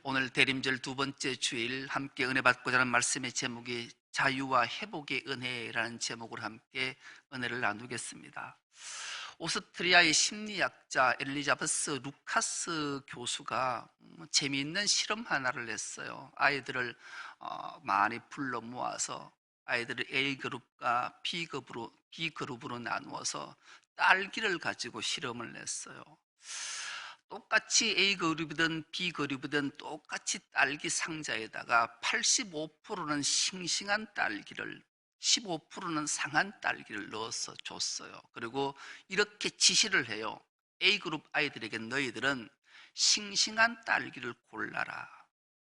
오늘 대림절 두 번째 주일 함께 은혜 받고자 하는 말씀의 제목이 자유와 회복의 은혜라는 제목으로 함께 은혜를 나누겠습니다. 오스트리아의 심리학자 엘리자베스 루카스 교수가 재미있는 실험 하나를 냈어요. 아이들을 많이 불러 모아서 아이들을 A그룹과 B그룹으로 나누어서 딸기를 가지고 실험을 냈어요. 똑같이 A그룹이든 B그룹이든 똑같이 딸기 상자에다가 85%는 싱싱한 딸기를, 15%는 상한 딸기를 넣어서 줬어요. 그리고 이렇게 지시를 해요. A그룹 아이들에게 너희들은 싱싱한 딸기를 골라라.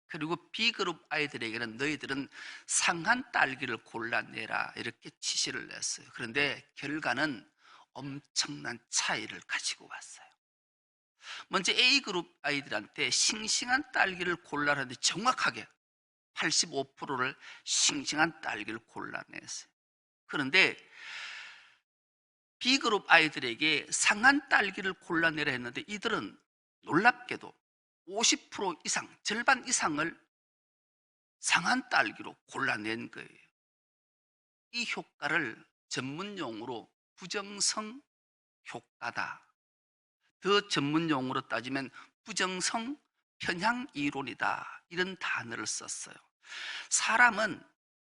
그리고 B그룹 아이들에게는 너희들은 상한 딸기를 골라내라. 이렇게 지시를 냈어요. 그런데 결과는 엄청난 차이를 가지고 왔어요. 먼저 A그룹 아이들한테 싱싱한 딸기를 골라라는데 정확하게 85%를 싱싱한 딸기를 골라냈어요. 그런데 B그룹 아이들에게 상한 딸기를 골라내라 했는데 이들은 놀랍게도 50% 이상, 절반 이상을 상한 딸기로 골라낸 거예요. 이 효과를 전문 용어로 부정성 효과다. 더 전문 용어로 따지면 부정성 편향 이론이다. 이런 단어를 썼어요. 사람은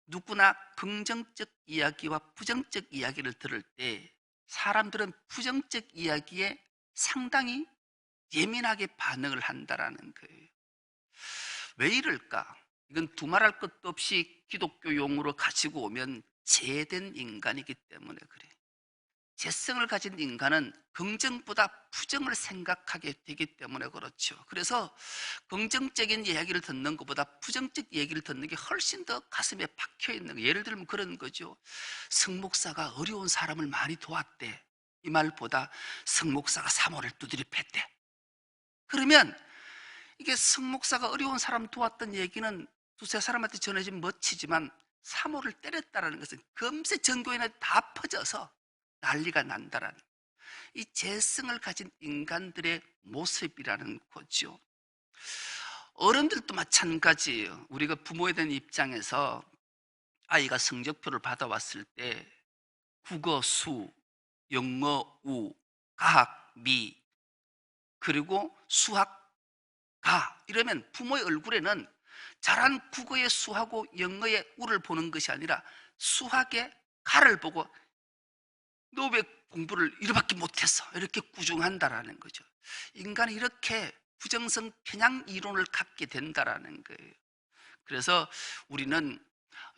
누구나 긍정적 이야기와 부정적 이야기를 들을 때 사람들은 부정적 이야기에 상당히 예민하게 반응을 한다라는 거예요. 왜 이럴까? 이건 두말할 것도 없이 기독교 용어로 가지고 오면 죄된 인간이기 때문에 그래요. 재성을 가진 인간은 긍정보다 부정을 생각하게 되기 때문에 그렇죠. 그래서 긍정적인 이야기를 듣는 것보다 부정적 얘기를 듣는 게 훨씬 더 가슴에 박혀 있는 거예요. 예를 들면 그런 거죠. 성 목사가 어려운 사람을 많이 도왔대. 이 말보다 성 목사가 사모를 두드려 팼대. 그러면 이게 성 목사가 어려운 사람 도왔던 얘기는 두세 사람한테 전해지면 멋지지만 사모를 때렸다는 것은 금세 전교인에 다 퍼져서 난리가 난다라는 이 재성을 가진 인간들의 모습이라는 거죠. 어른들도 마찬가지예요. 우리가 부모에 대한 입장에서 아이가 성적표를 받아왔을 때 국어, 수, 영어, 우, 과학, 미, 그리고 수학, 가 이러면 부모의 얼굴에는 잘한 국어의 수하고 영어의 우를 보는 것이 아니라 수학의 가를 보고 너 왜 공부를 이렇게 못했어? 이렇게 꾸중한다라는 거죠. 인간이 이렇게 부정성 편향 이론을 갖게 된다라는 거예요. 그래서 우리는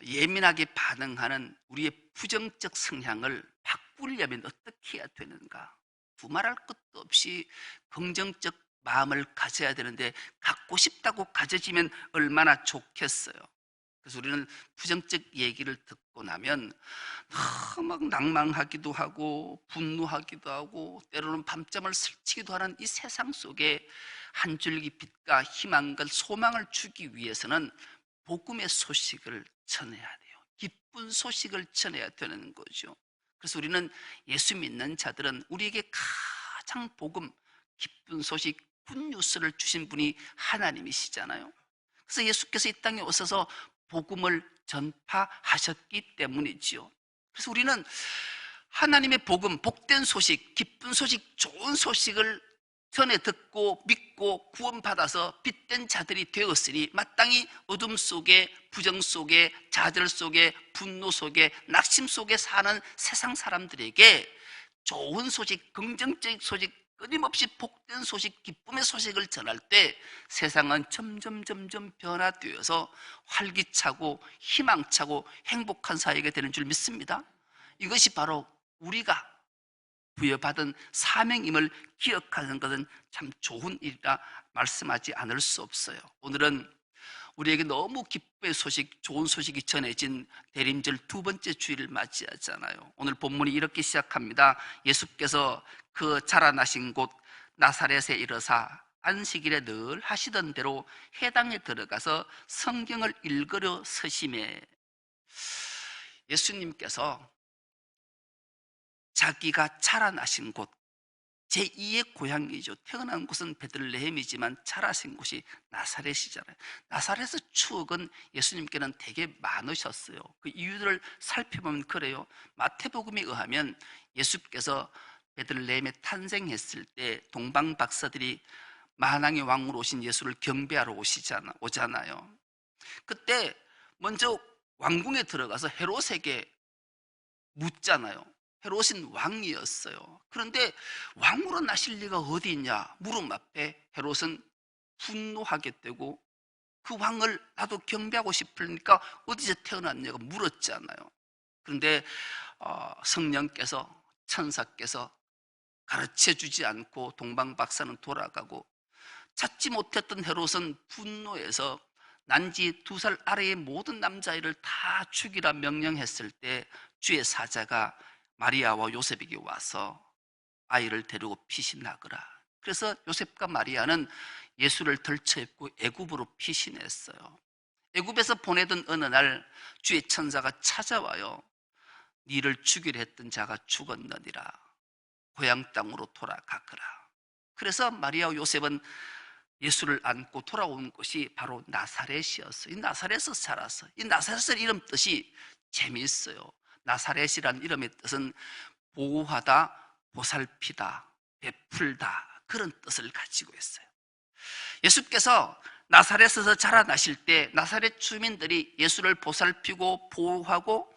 예민하게 반응하는 우리의 부정적 성향을 바꾸려면 어떻게 해야 되는가? 두말할 것도 없이 긍정적 마음을 가져야 되는데 갖고 싶다고 가져지면 얼마나 좋겠어요. 그래서 우리는 부정적 얘기를 듣고 나면 막 낭망하기도 하고 분노하기도 하고 때로는 밤잠을 설치기도 하는 이 세상 속에 한 줄기 빛과 희망과 소망을 주기 위해서는 복음의 소식을 전해야 돼요. 기쁜 소식을 전해야 되는 거죠. 그래서 우리는 예수 믿는 자들은 우리에게 가장 복음, 기쁜 소식, 굿뉴스를 주신 분이 하나님이시잖아요. 그래서 예수께서 이 땅에 오셔서 복음을 전파하셨기 때문이지요. 그래서 우리는 하나님의 복음, 복된 소식, 기쁜 소식, 좋은 소식을 전에 듣고 믿고 구원받아서 빛된 자들이 되었으니 마땅히 어둠 속에, 부정 속에, 좌절 속에, 분노 속에, 낙심 속에 사는 세상 사람들에게 좋은 소식, 긍정적 소식, 끊임없이 복된 소식, 기쁨의 소식을 전할 때 세상은 점점 변화되어서 활기차고 희망차고 행복한 사회가 되는 줄 믿습니다. 이것이 바로 우리가 부여받은 사명임을 기억하는 것은 참 좋은 일이라 말씀하지 않을 수 없어요. 오늘은 우리에게 너무 기쁨의 소식, 좋은 소식이 전해진 대림절 두 번째 주일을 맞이하잖아요. 오늘 본문이 이렇게 시작합니다. 예수께서 그 자라나신 곳 나사렛에 이르사 안식일에 늘 하시던 대로 회당에 들어가서 성경을 읽으려 서심해. 예수님께서 자기가 자라나신 곳, 제2의 고향이죠. 태어난 곳은 베들레헴이지만 자라신 곳이 나사렛이잖아요. 나사렛의 추억은 예수님께는 되게 많으셨어요. 그 이유들을 살펴보면 그래요. 마태복음에 의하면 예수께서 베들레헴에 탄생했을 때 동방 박사들이 만왕의 왕으로 오신 예수를 경배하러 오잖아요. 그때 먼저 왕궁에 들어가서 헤롯에게 묻잖아요. 헤롯은 왕이었어요. 그런데 왕으로 나실 리가 어디 있냐 물음 앞에 헤롯은 분노하게 되고 그 왕을 나도 경배하고 싶으니까 어디서 태어났냐고 물었잖아요. 그런데 성령께서, 천사께서 가르쳐주지 않고 동방박사는 돌아가고, 찾지 못했던 헤롯은 분노해서 난지 2살 아래의 모든 남자아이를 다 죽이라 명령했을 때 주의 사자가 마리아와 요셉에게 와서 아이를 데리고 피신하거라. 그래서 요셉과 마리아는 예수를 덜쳐입고 애굽으로 피신했어요. 애굽에서 보내던 어느 날 주의 천사가 찾아와요. 니를 죽이려 했던 자가 죽었느니라. 고향 땅으로 돌아가거라. 그래서 마리아와 요셉은 예수를 안고 돌아온 곳이 바로 나사렛이었어요. 이 나사렛에서 자라서, 이 나사렛의 이름 뜻이 재미있어요. 나사렛이라는 이름의 뜻은 보호하다, 보살피다, 베풀다, 그런 뜻을 가지고 있어요. 예수께서 나사렛에서 자라나실 때 나사렛 주민들이 예수를 보살피고 보호하고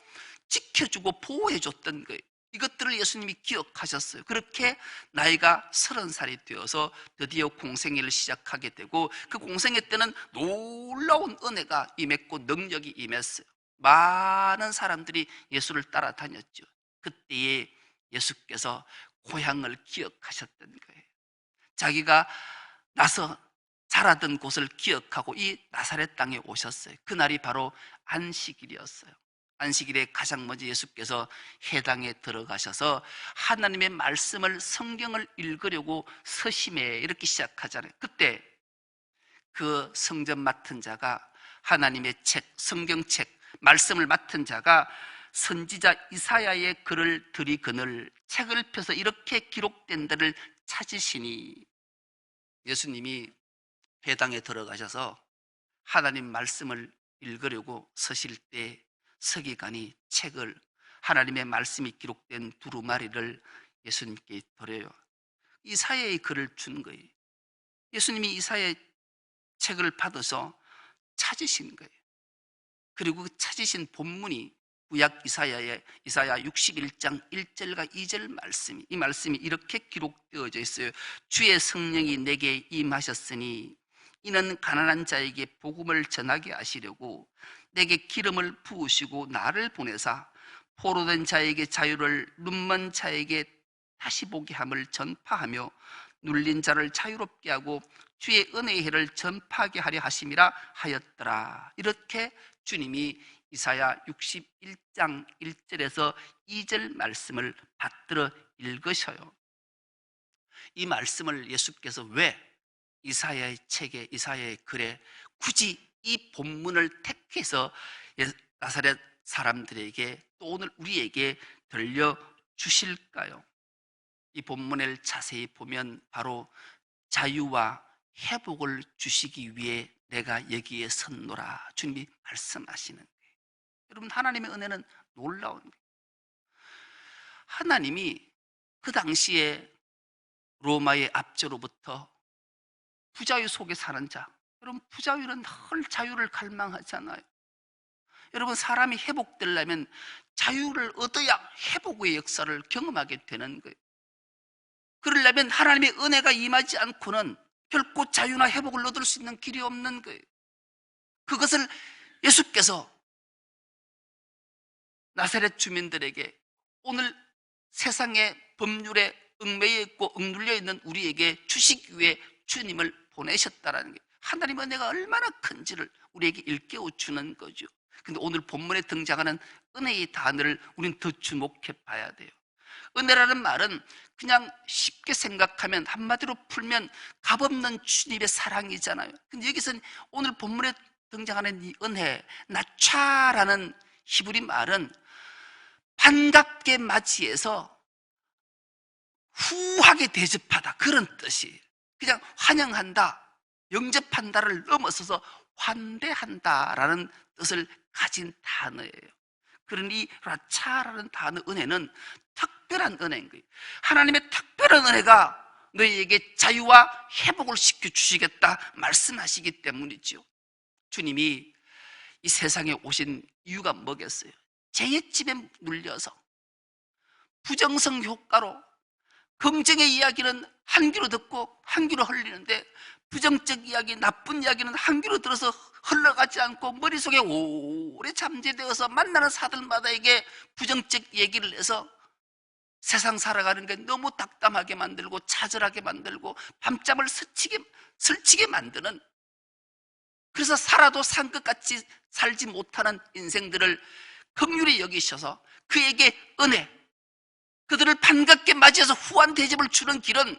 지켜주고 보호해줬던 거예요. 이것들을 예수님이 기억하셨어요. 그렇게 나이가 30살이 되어서 드디어 공생애를 시작하게 되고, 그 공생애 때는 놀라운 은혜가 임했고 능력이 임했어요. 많은 사람들이 예수를 따라다녔죠. 그때에 예수께서 고향을 기억하셨던 거예요. 자기가 나서 자라던 곳을 기억하고 이 나사렛 땅에 오셨어요. 그날이 바로 안식일이었어요. 안식일에 가장 먼저 예수께서 회당에 들어가셔서 하나님의 말씀을, 성경을 읽으려고 서심해 이렇게 시작하잖아요. 그때 그 성전 맡은 자가, 하나님의 책, 성경책, 말씀을 맡은 자가 선지자 이사야의 글을 들이거늘 책을 펴서 이렇게 기록된 데를 찾으시니, 예수님이 회당에 들어가셔서 하나님 말씀을 읽으려고 서실 때 서기관이 책을, 하나님의 말씀이 기록된 두루마리를 예수님께 드려요. 이사야의 글을 준 거예요. 예수님이 이사야의 책을 받아서 찾으신 거예요. 그리고 그 찾으신 본문이 구약 이사야 61장 1절과 2절 말씀이, 이 말씀이 이렇게 기록되어져 있어요. 주의 성령이 내게 임하셨으니 이는 가난한 자에게 복음을 전하게 하시려고 내게 기름을 부으시고 나를 보내사 포로된 자에게 자유를, 눈먼 자에게 다시 보게 함을 전파하며 눌린 자를 자유롭게 하고 주의 은혜의 해를 전파하게 하려 하심이라 하였더라. 이렇게 주님이 이사야 61장 1절에서 2절 말씀을 받들어 읽으셔요. 이 말씀을 예수께서 왜 이사야의 책에, 이사야의 글에 굳이 이 본문을 택해서 나사렛 사람들에게, 또 오늘 우리에게 들려주실까요? 이 본문을 자세히 보면 바로 자유와 회복을 주시기 위해 내가 여기에 섰노라, 주님이 말씀하시는 거예요. 여러분, 하나님의 은혜는 놀라운 거예요. 하나님이 그 당시에 로마의 압제로부터 부자유 속에 사는 자, 여러분, 부자유는 늘 자유를 갈망하잖아요. 여러분, 사람이 회복되려면 자유를 얻어야 회복의 역사를 경험하게 되는 거예요. 그러려면 하나님의 은혜가 임하지 않고는 결코 자유나 회복을 얻을 수 있는 길이 없는 거예요. 그것을 예수께서 나사렛 주민들에게, 오늘 세상의 법률에 얽매여 있고 억눌려 있는 우리에게 주시기 위해 주님을 보내셨다라는 게, 하나님의 은혜가 얼마나 큰지를 우리에게 일깨워 주는 거죠. 근데 오늘 본문에 등장하는 은혜의 단어를 우리는 더 주목해 봐야 돼요. 은혜라는 말은 그냥 쉽게 생각하면, 한마디로 풀면 값없는 주님의 사랑이잖아요. 근데 여기서는 오늘 본문에 등장하는 이 은혜, 나차라는 히브리 말은 반갑게 맞이해서 후하게 대접하다, 그런 뜻이에요. 그냥 환영한다, 영접한다를 넘어서서 환대한다라는 뜻을 가진 단어예요. 그러니 라차라는 단어 은혜는 특별한 은혜인 거예요. 하나님의 특별한 은혜가 너희에게 자유와 회복을 시켜주시겠다 말씀하시기 때문이지요. 주님이 이 세상에 오신 이유가 뭐겠어요? 죄집에 눌려서 부정성 효과로 긍정의 이야기는 한 귀로 듣고 한 귀로 흘리는데 부정적 이야기, 나쁜 이야기는 한 귀로 들어서 흘러가지 않고 머릿속에 오래 잠재되어서 만나는 사람들마다에게 부정적 얘기를 해서 세상 살아가는 게 너무 답답하게 만들고 차절하게 만들고 밤잠을 설치게 만드는, 그래서 살아도 산 것 같이 살지 못하는 인생들을 긍휼히 여기셔서 그에게 은혜, 그들을 반갑게 맞이해서 후한 대접을 주는 길은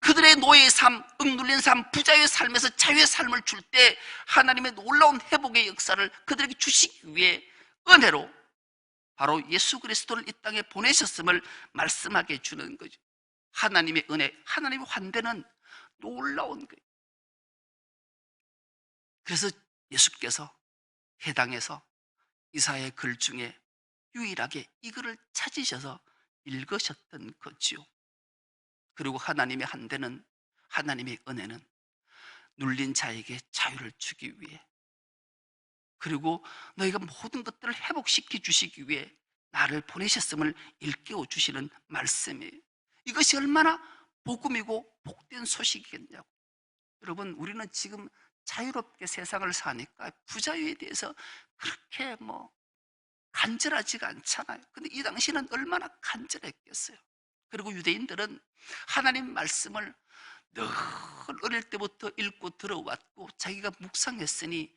그들의 노예의 삶, 억눌린 삶, 부자의 삶에서 자유의 삶을 줄 때 하나님의 놀라운 회복의 역사를 그들에게 주시기 위해 은혜로 바로 예수 그리스도를 이 땅에 보내셨음을 말씀하게 주는 거죠. 하나님의 은혜, 하나님의 환대는 놀라운 거예요. 그래서 예수께서 해당에서 이사야의 글 중에 유일하게 이 글을 찾으셔서 읽으셨던 거지요. 그리고 하나님의 한대는, 하나님의 은혜는 눌린 자에게 자유를 주기 위해, 그리고 너희가 모든 것들을 회복시켜 주시기 위해 나를 보내셨음을 일깨워 주시는 말씀이에요. 이것이 얼마나 복음이고 복된 소식이겠냐고. 여러분, 우리는 지금 자유롭게 세상을 사니까 부자유에 대해서 그렇게 간절하지가 않잖아요. 근데 이 당시는 얼마나 간절했겠어요. 그리고 유대인들은 하나님 말씀을 늘 어릴 때부터 읽고 들어왔고 자기가 묵상했으니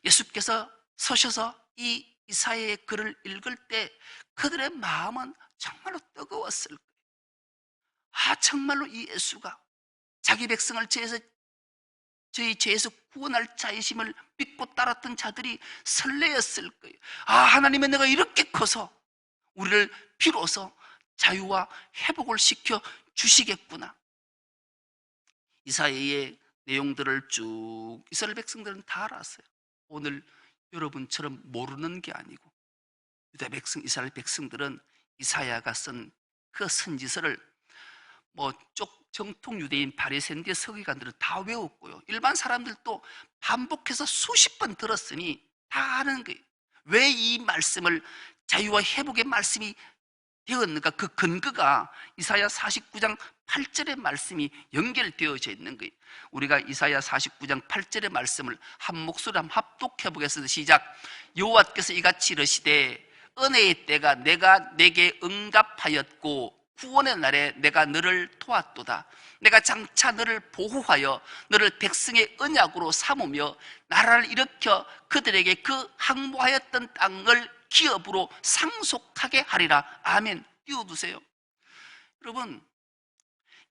예수께서 서셔서 이 이사야의 글을 읽을 때 그들의 마음은 정말로 뜨거웠을 거예요. 정말로 이 예수가 자기 백성을 저희 죄에서 구원할 자이심을 믿고 따랐던 자들이 설레었을 거예요. 하나님의 내가 이렇게 커서 우리를 비로소 자유와 회복을 시켜 주시겠구나. 이사야의 내용들을 쭉 이스라엘 백성들은 다 알았어요. 오늘 여러분처럼 모르는 게 아니고 유다 백성, 이스라엘 백성들은 이사야가 쓴 그 선지서를 정통 유대인 바리새인들 서기관들은 다 외웠고요. 일반 사람들도 반복해서 수십 번 들었으니 다 아는 거예요. 왜 이 말씀을 자유와 회복의 말씀이 되었는가? 그 근거가 이사야 49장 8절의 말씀이 연결되어져 있는 거예요. 우리가 이사야 49장 8절의 말씀을 한 목소리로 한번 합독해 보겠습니다. 시작. 여호와께서 이같이 이르시되 은혜의 때가 내가 내게 응답하였고 구원의 날에 내가 너를 도왔도다. 내가 장차 너를 보호하여 너를 백성의 언약으로 삼으며 나라를 일으켜 그들에게 그 항모하였던 땅을 기업으로 상속하게 하리라. 아멘. 띄워두세요. 여러분,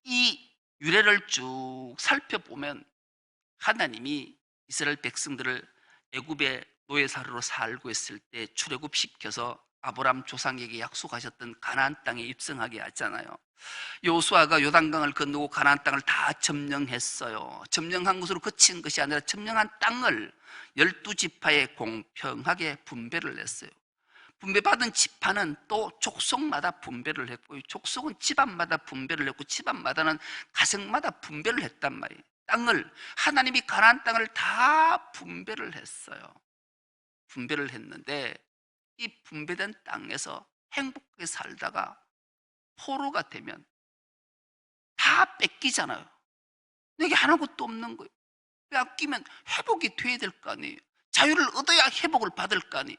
이 유래를 쭉 살펴보면 하나님이 이스라엘 백성들을 애굽의 노예사로로 살고 있을 때 출애굽시켜서 아브라함 조상에게 약속하셨던 가나안 땅에 입성하게 하잖아요. 여호수아가 요단강을 건너고 가나안 땅을 다 점령했어요. 점령한 것으로 그친 것이 아니라 점령한 땅을 12지파에 공평하게 분배를 했어요. 분배받은 지파는 또 족속마다 분배를 했고, 족속은 집안마다 분배를 했고, 집안마다는 가정마다 분배를 했단 말이에요. 땅을, 하나님이 가나안 땅을 다 분배를 했어요. 분배를 했는데 이 분배된 땅에서 행복하게 살다가 포로가 되면 다 뺏기잖아요. 내게 아무것도 없는 거예요. 빼앗기면 회복이 돼야 될 거 아니에요. 자유를 얻어야 회복을 받을 거 아니에요.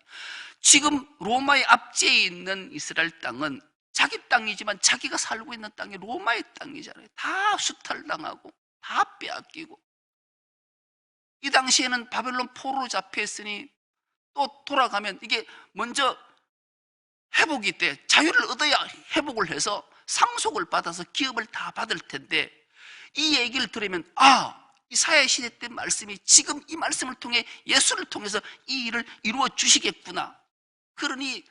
지금 로마의 압제에 있는 이스라엘 땅은 자기 땅이지만 자기가 살고 있는 땅이 로마의 땅이잖아요. 다 수탈당하고 다 빼앗기고. 이 당시에는 바벨론 포로로 잡혀 있으니 또 돌아가면 이게 먼저 회복이 돼. 자유를 얻어야 회복을 해서 상속을 받아서 기업을 다 받을 텐데, 이 얘기를 들으면 이사야 시대 때 말씀이 지금 이 말씀을 통해 예수를 통해서 이 일을 이루어 주시겠구나. 그러니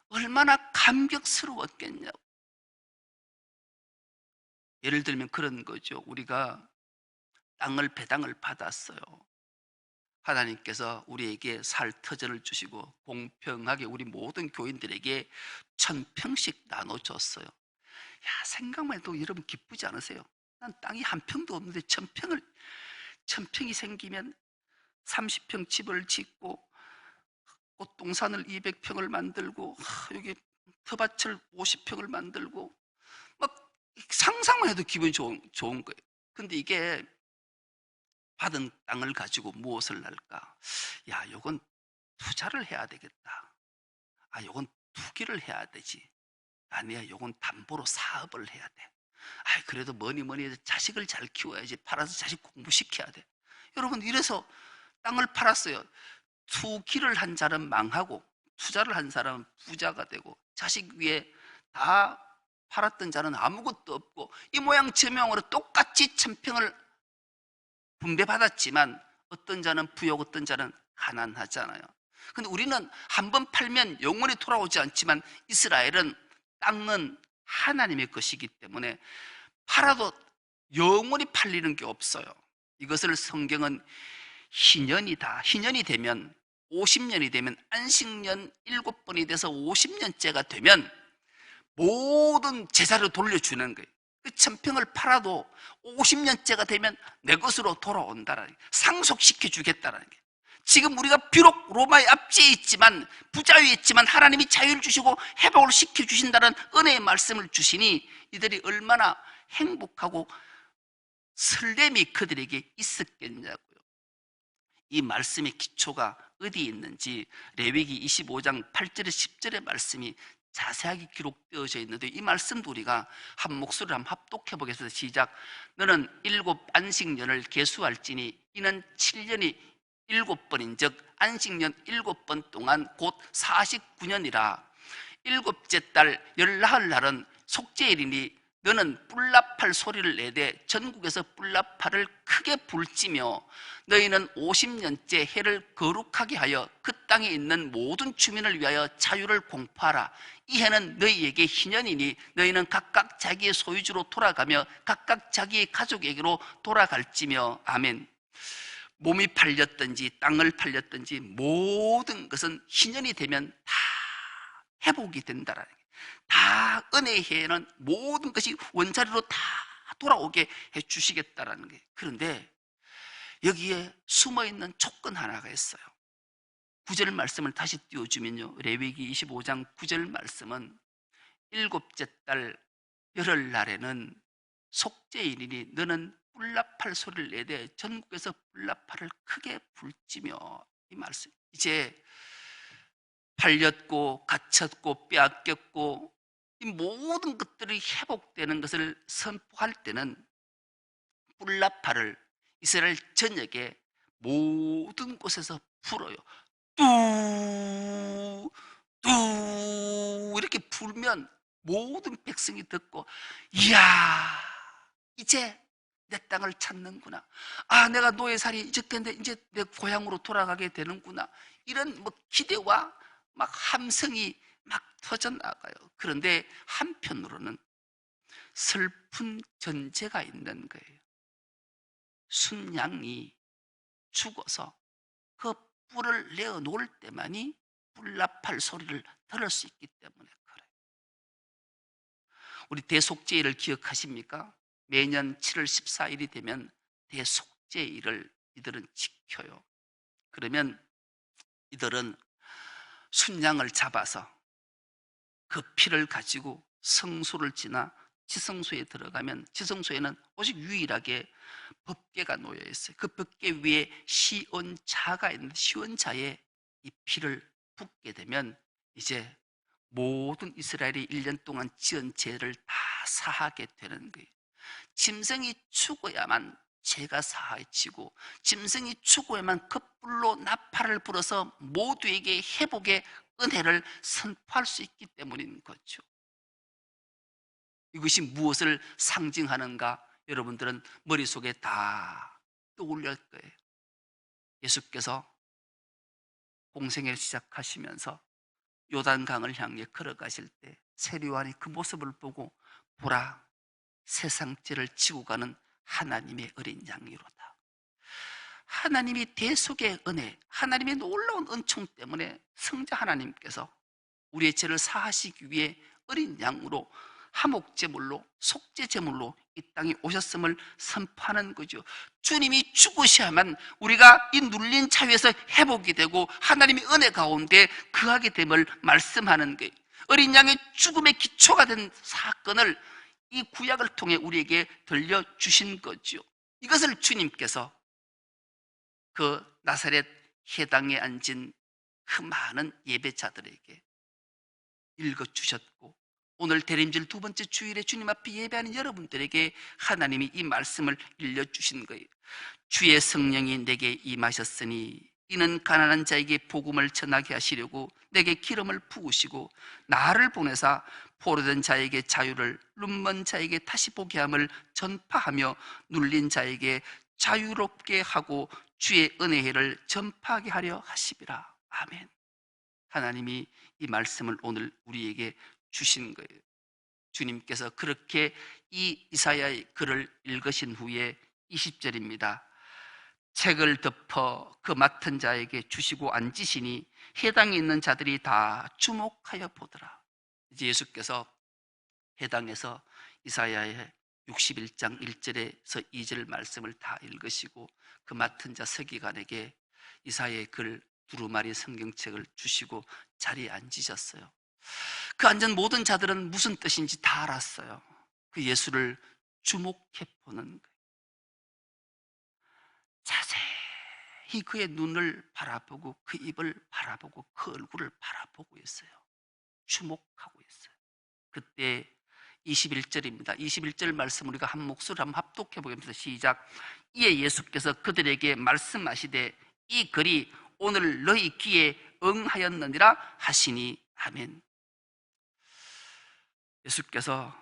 얼마나 감격스러웠겠냐고. 예를 들면 그런 거죠. 우리가 땅을 배당을 받았어요. 하나님께서 우리에게 살 터전을 주시고 공평하게 우리 모든 교인들에게 1000평씩 나눠줬어요. 야, 생각만 해도 여러분 기쁘지 않으세요? 난 땅이 한 평도 없는데 1000평이 생기면 30평 집을 짓고 꽃동산을 200평을 만들고 여기 터밭을 50평을 만들고 막 상상만 해도 기분이 좋은 거예요. 근데 이게 받은 땅을 가지고 무엇을 할까? 야, 요건 투자를 해야 되겠다. 아, 요건 투기를 해야 되지. 아니야, 요건 담보로 사업을 해야 돼. 아, 그래도 뭐니 해도 자식을 잘 키워야지. 팔아서 자식 공부시켜야 돼. 여러분, 이래서 땅을 팔았어요. 투기를 한 자는 망하고 투자를 한 사람은 부자가 되고 자식 위에 다 팔았던 자는 아무것도 없고 이 모양 저 모양으로 똑같이 1000평을 분배받았지만 어떤 자는 부역, 어떤 자는 가난하잖아요. 근데 우리는 한번 팔면 영원히 돌아오지 않지만 이스라엘은 땅은 하나님의 것이기 때문에 팔아도 영원히 팔리는 게 없어요. 이것을 성경은 희년이다. 희년이 되면 50년이 되면 안식년 7번이 돼서 50년째가 되면 모든 제사를 돌려주는 거예요. 그 1000평을 팔아도 50년째가 되면 내 것으로 돌아온다라는 게, 상속시켜 주겠다라는 게. 지금 우리가 비록 로마의 압제에 있지만 부자유에 있지만 하나님이 자유를 주시고 회복을 시켜 주신다는 은혜의 말씀을 주시니 이들이 얼마나 행복하고 설렘이 그들에게 있었겠냐고요. 이 말씀의 기초가 어디에 있는지 레위기 25장 8절에 10절의 말씀이 자세하게 기록되어져 있는데 이 말씀도 우리가 한 목소리를 한번 합독해 보겠습니다. 시작. 너는 7 안식년을 계수할지니 이는 7년이 7번인즉 안식년 7번 동안 곧 49년이라. 7째 달 열나흘 날은 속죄일이니 너는 뿔나팔 소리를 내되 전국에서 뿔나팔을 크게 불지며 너희는 50년째 해를 거룩하게 하여 그 땅에 있는 모든 주민을 위하여 자유를 공포하라. 이 해는 너희에게 희년이니 너희는 각각 자기의 소유주로 돌아가며 각각 자기의 가족에게로 돌아갈지며. 아멘. 몸이 팔렸든지 땅을 팔렸든지 모든 것은 희년이 되면 다 회복이 된다라는 거예요. 다 은혜의 해에는 모든 것이 원자리로 다 돌아오게 해주시겠다라는 거예요. 그런데 여기에 숨어있는 조건 하나가 있어요. 9절 말씀을 다시 띄워주면요, 레위기 25장 9절 말씀은 7째 달 열흘날에는 속죄일이니 너는 뿔나팔 소리를 내되 전국에서 뿔나팔을 크게 불지며. 이 말씀, 이제 팔렸고 갇혔고 빼앗겼고 이 모든 것들이 회복되는 것을 선포할 때는 뿔나팔을 이스라엘 전역에 모든 곳에서 불어요. 뚜, 뚜 이렇게 불면 모든 백성이 듣고, 이야, 이제 내 땅을 찾는구나. 아, 내가 노예살이 잊었겠는데 이제 내 고향으로 돌아가게 되는구나. 이런 뭐 기대와 막 함성이 막 터져나가요. 그런데 한편으로는 슬픈 전제가 있는 거예요. 순양이 죽어서 그 뿔을 내어 놓을 때만이 뿔나팔 소리를 들을 수 있기 때문에 그래요. 우리 대속죄일을 기억하십니까? 매년 7월 14일이 되면 대속죄일을 이들은 지켜요. 그러면 이들은 순양을 잡아서 그 피를 가지고 성소를 지나 지성소에 들어가면 지성소에는 오직 유일하게 법궤가 놓여 있어요. 그 법궤 위에 시온자가 있는데 시온자에 이 피를 붓게 되면 이제 모든 이스라엘이 1년 동안 지은 죄를 다 사하게 되는 거예요. 짐승이 죽어야만 죄가 사해지고 짐승이 죽어야만 그 뿔로 나팔을 불어서 모두에게 회복의 은혜를 선포할 수 있기 때문인 거죠. 이것이 무엇을 상징하는가 여러분들은 머릿속에 다 떠올릴 거예요. 예수께서 공생애를 시작하시면서 요단강을 향해 걸어가실 때 세리요한이 그 모습을 보고 보라, 세상 죄를 지고 가는 하나님의 어린 양이로다. 하나님이 대속의 은혜, 하나님의 놀라운 은총 때문에 성자 하나님께서 우리의 죄를 사하시기 위해 어린 양으로 화목제물로 속죄제물로 이 땅에 오셨음을 선포하는 거죠. 주님이 죽으셔야만 우리가 이 눌린 자유에서 회복이 되고 하나님의 은혜 가운데 거하게 됨을 말씀하는 거예요. 어린 양의 죽음의 기초가 된 사건을 이 구약을 통해 우리에게 들려주신 거죠. 이것을 주님께서 그 나사렛 회당에 앉은 그 많은 예배자들에게 읽어주셨고, 오늘 대림절 두 번째 주일에 주님 앞에 예배하는 여러분들에게 하나님이 이 말씀을 일러주신 거예요. 주의 성령이 내게 임하셨으니 이는 가난한 자에게 복음을 전하게 하시려고 내게 기름을 부으시고 나를 보내사 포로된 자에게 자유를, 눈먼 자에게 다시 보게 함을 전파하며 눌린 자에게 자유롭게 하고 주의 은혜를 전파하게 하려 하시리라. 아멘. 하나님이 이 말씀을 오늘 우리에게 주신 거예요. 주님께서 그렇게 이 이사야의 글을 읽으신 후에 20절입니다. 책을 덮어 그 맡은 자에게 주시고 앉으시니 회당에 있는 자들이 다 주목하여 보더라. 이제 예수께서 회당에서 이사야의 61장 1절에서 2절 말씀을 다 읽으시고 그 맡은 자 서기관에게 이사야의 글 두루마리 성경책을 주시고 자리에 앉으셨어요. 그 앉은 모든 자들은 무슨 뜻인지 다 알았어요. 그 예수를 주목해 보는 거예요. 자세히 그의 눈을 바라보고 그 입을 바라보고 그 얼굴을 바라보고 있어요. 주목하고 있어요. 그때 21절입니다. 21절 말씀 우리가 한 목소리로 한번 합독해 보겠습니다. 시작. 이에 예수께서 그들에게 말씀하시되 이 글이 오늘 너희 귀에 응하였느니라 하시니 아멘. 예수께서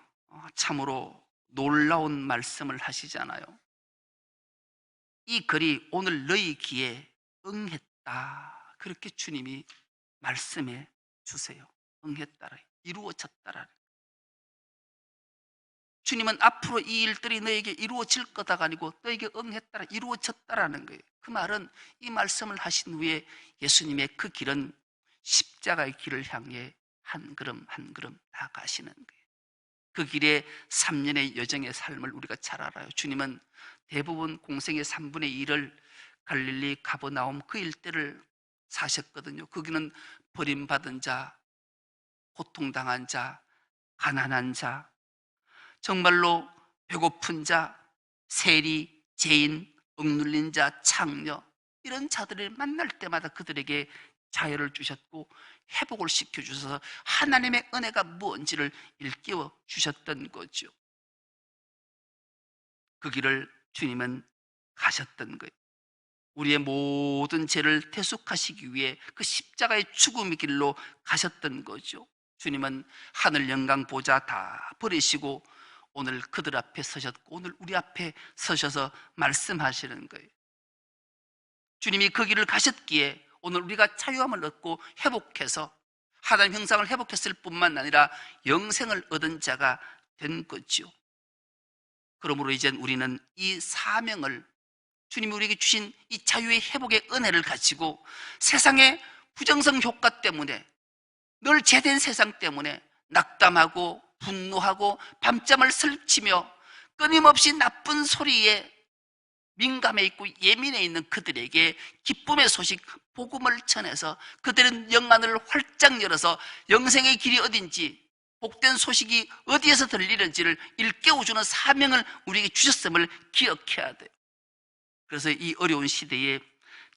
참으로 놀라운 말씀을 하시잖아요. 이 글이 오늘 너희 귀에 응했다. 그렇게 주님이 말씀해 주세요. 응했다라, 이루어졌다라. 주님은 앞으로 이 일들이 너에게 이루어질 거다가 아니고 너에게 응했다라, 이루어졌다라는 거예요. 그 말은 이 말씀을 하신 후에 예수님의 그 길은 십자가의 길을 향해 한 걸음 한 걸음 나아가시는 거예요. 그 길에 3년의 여정의 삶을 우리가 잘 알아요. 주님은 대부분 공생의 3분의 1을 갈릴리 가버나움 그 일대를 사셨거든요. 거기는 버림받은 자, 고통당한 자, 가난한 자, 정말로 배고픈 자, 세리, 죄인, 억눌린 자, 창녀, 이런 자들을 만날 때마다 그들에게 자유를 주셨고 회복을 시켜주셔서 하나님의 은혜가 뭔지를 일깨워 주셨던 거죠. 그 길을 주님은 가셨던 거예요. 우리의 모든 죄를 대속하시기 위해 그 십자가의 죽음의 길로 가셨던 거죠. 주님은 하늘 영광 보좌 다 버리시고 오늘 그들 앞에 서셨고 오늘 우리 앞에 서셔서 말씀하시는 거예요. 주님이 그 길을 가셨기에 오늘 우리가 자유함을 얻고 회복해서 하나님 형상을 회복했을 뿐만 아니라 영생을 얻은 자가 된 거죠. 그러므로 이젠 우리는 이 사명을, 주님이 우리에게 주신 이 자유의 회복의 은혜를 가지고 세상의 부정성 효과 때문에, 늘 죄된 세상 때문에 낙담하고 분노하고 밤잠을 설치며 끊임없이 나쁜 소리에 민감해 있고 예민해 있는 그들에게 기쁨의 소식, 복음을 전해서 그들은 영안을 활짝 열어서 영생의 길이 어딘지, 복된 소식이 어디에서 들리는지를 일깨워주는 사명을 우리에게 주셨음을 기억해야 돼요. 그래서 이 어려운 시대에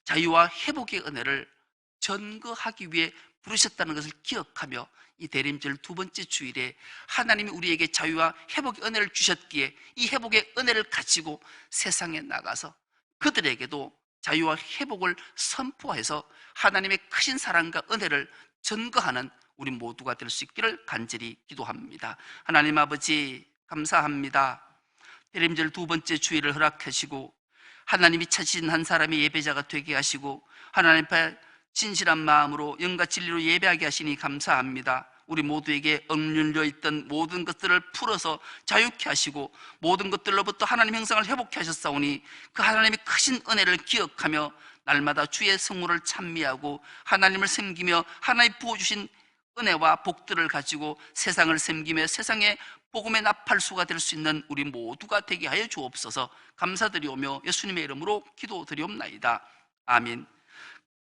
자유와 회복의 은혜를 전거하기 위해 부르셨다는 것을 기억하며 이 대림절 두 번째 주일에 하나님이 우리에게 자유와 회복의 은혜를 주셨기에 이 회복의 은혜를 가지고 세상에 나가서 그들에게도 자유와 회복을 선포해서 하나님의 크신 사랑과 은혜를 전거하는 우리 모두가 될 수 있기를 간절히 기도합니다. 하나님 아버지 감사합니다. 대림절 두 번째 주일을 허락하시고 하나님이 찾으신 한 사람의 예배자가 되게 하시고 하나님 앞에 진실한 마음으로 영과 진리로 예배하게 하시니 감사합니다. 우리 모두에게 억눌려 있던 모든 것들을 풀어서 자유케 하시고 모든 것들로부터 하나님 형상을 회복케 하셨사오니 그 하나님의 크신 은혜를 기억하며 날마다 주의 성물을 찬미하고 하나님을 섬기며 하나님 부어주신 은혜와 복들을 가지고 세상을 섬기며 세상의 복음의 나팔수가 될 수 있는 우리 모두가 되게 하여 주옵소서. 감사드리오며 예수님의 이름으로 기도드리옵나이다. 아멘.